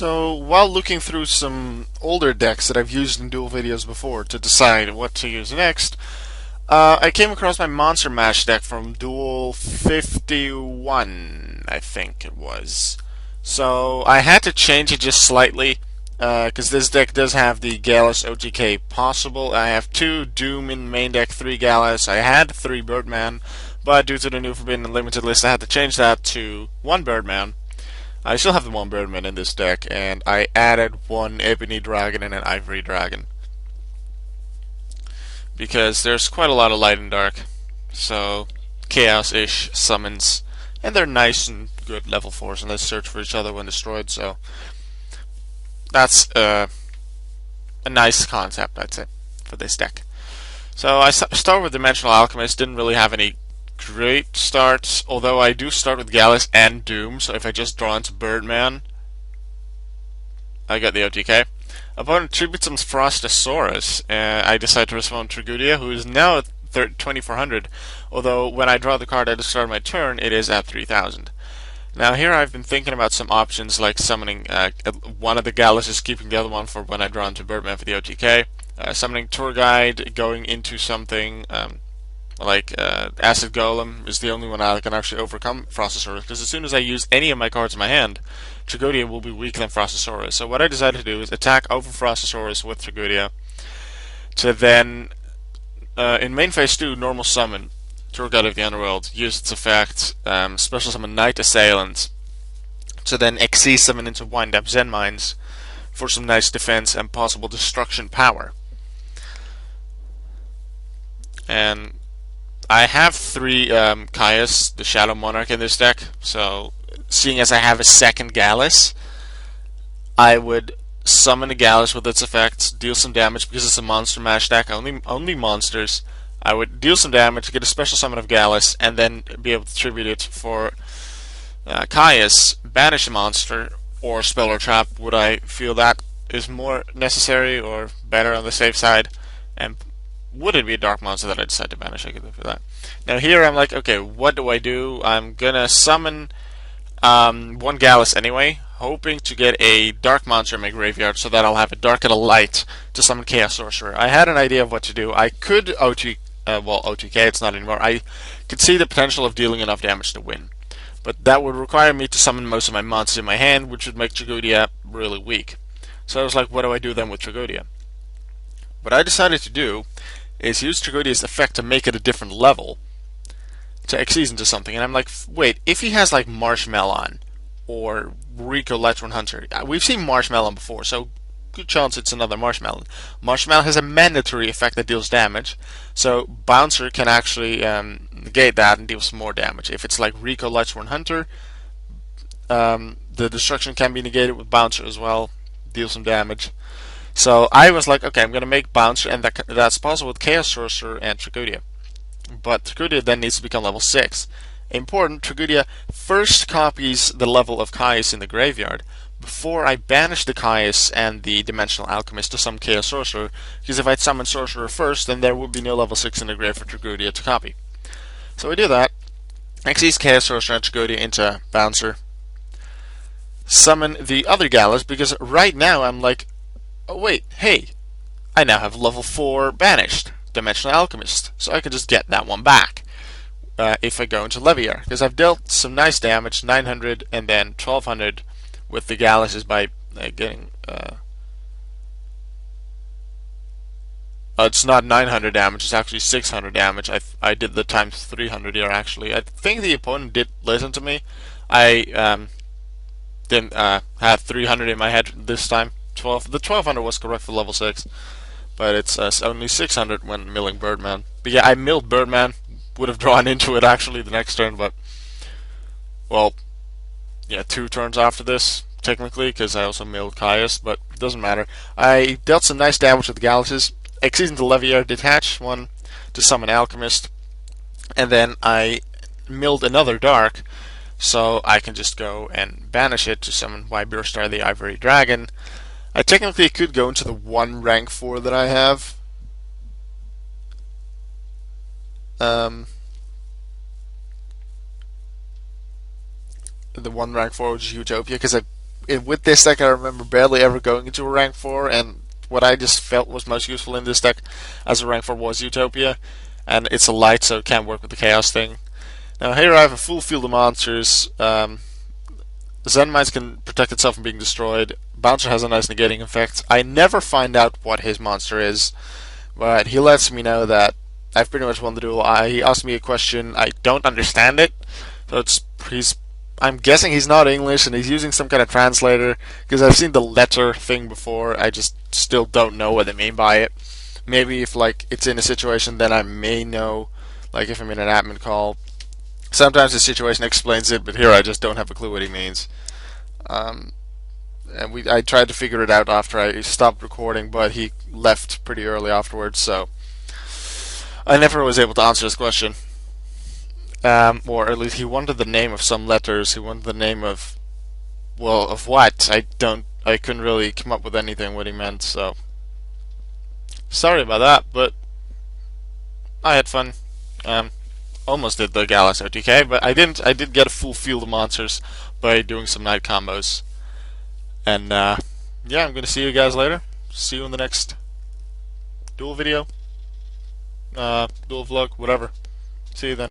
So, while looking through some older decks that I've used in duel videos before to decide what to use next, I came across my Monster Mash deck from Duel 51, I think it was. So, I had to change it just slightly, because this deck does have the Gallus OTK possible. I have 2 Doom in main deck, 3 Gallus. I had 3 Birdman, but due to the new Forbidden Unlimited list, I had to change that to 1 Birdman. I still have the 1 Birdman in this deck, and I added 1 Ebony Dragon and an Ivory Dragon. Because there's quite a lot of light and dark. So, chaos-ish summons. And they're nice and good level 4s, and they search for each other when destroyed, so that's a nice concept, I'd say, for this deck. So I start with Dimensional Alchemist, didn't really have any great starts, although I do start with Gallus and Doom, so if I just draw into Birdman, I get the OTK. Opponent tributes some Frostosaurus, I decide to respond Trigudia, who is now at 2400, although when I draw the card at the start of my turn, it is at 3000. Now here I've been thinking about some options like summoning one of the Galluses, keeping the other one for when I draw into Birdman for the OTK, summoning Tour Guide, going into something like Acid Golem is the only one I can actually overcome Frostosaurus, because as soon as I use any of my cards in my hand, Trigudia will be weaker than Frostosaurus. So what I decided to do is attack over Frostosaurus with Trigudia, to then, in main phase 2, normal summon Tour Guide of the Underworld, use its effect, special summon Night Assailant, to then Xyz summon into Wind Up Zen Mines for some nice defense and possible destruction power. And I have 3 Caius, the Shadow Monarch, in this deck, so seeing as I have a second Gallus, I would summon a Gallus with its effects, deal some damage because it's a Monster Mash deck, only monsters. I would deal some damage, get a special summon of Gallus, and then be able to tribute it for Caius, banish a monster, or spell or trap. Would I feel that is more necessary or better on the safe side? And would it be a dark monster that I decide to banish? I could look for that. Now here I'm like, okay, what do I do? I'm gonna summon 1 Gallus anyway, hoping to get a dark monster in my graveyard so that I'll have a dark and a light to summon Chaos Sorcerer. I had an idea of what to do. I could OTK, it's not anymore. I could see the potential of dealing enough damage to win. But that would require me to summon most of my monsters in my hand, which would make Trigudia really weak. So I was like, what do I do then with Trigudia? What I decided to do is use Trigudia's effect to make it a different level, to Xyz into something. And I'm like, wait, if he has like Marshmallow or Rico Lectron Hunter, we've seen Marshmallow before, so good chance it's another Marshmallow. Marshmallow has a mandatory effect that deals damage, so Bouncer can actually negate that and deal some more damage. If it's like Rico Lectron Hunter, the destruction can be negated with Bouncer as well, deal some damage. So I was like, okay, I'm going to make Bouncer, and that's possible with Chaos Sorcerer and Trigudia. But Trigudia then needs to become level 6. Important, Trigudia first copies the level of Caius in the graveyard before I banish the Caius and the Dimensional Alchemist to summon Chaos Sorcerer, because if I'd summon Sorcerer first, then there would be no level 6 in the grave for Trigudia to copy. So I do that, Xyz Chaos Sorcerer and Trigudia into Bouncer, summon the other Gallus, because right now I'm like, oh wait, hey, I now have level 4 banished Dimensional Alchemist, so I can just get that one back if I go into Leviar, because I've dealt some nice damage, 900 and then 1200 with the Galluses by getting it's not 900 damage, it's actually 600 damage. I did the times 300 here actually. I think the opponent did listen to me. I didn't have 300 in my head this time. The 1200 was correct for level 6, but it's only 600 when milling Birdman. But yeah, I milled Birdman, would have drawn into it actually the next turn, but well, yeah, 2 turns after this technically, because I also milled Caius, but it doesn't matter. I dealt some nice damage with the Galluses, Xyz into Leviar, detach 1 to summon Alchemist, and then I milled another Dark, so I can just go and banish it to summon Wybearstar the Ivory Dragon. I technically could go into the 1 rank 4 that I have. The 1 rank 4, which is Utopia, because I with this deck, I remember barely ever going into a rank 4, and what I just felt was most useful in this deck as a rank 4 was Utopia, and it's a light, so it can't work with the Chaos thing. Now here I have a full field of monsters. Zen Mines can protect itself from being destroyed. Bouncer has a nice negating effect. I never find out what his monster is, but he lets me know that I've pretty much won the duel. He asked me a question, I don't understand it, so I'm guessing he's not English and he's using some kind of translator because I've seen the letter thing before. I just still don't know what they mean by it. Maybe if like it's in a situation, then I may know. Like if I'm in an admin call, sometimes the situation explains it, but here I just don't have a clue what he means. Um, and I tried to figure it out after I stopped recording, but he left pretty early afterwards, so I never was able to answer his question. Or at least he wanted the name of some letters. He wanted the name of, well, of what? I couldn't really come up with anything what he meant. So sorry about that, but I had fun. Almost did the Gallus OTK, but I didn't. I did get a full field of monsters by doing some night combos. And yeah, I'm gonna see you guys later. See you in the next duel video, duel vlog, whatever. See you then.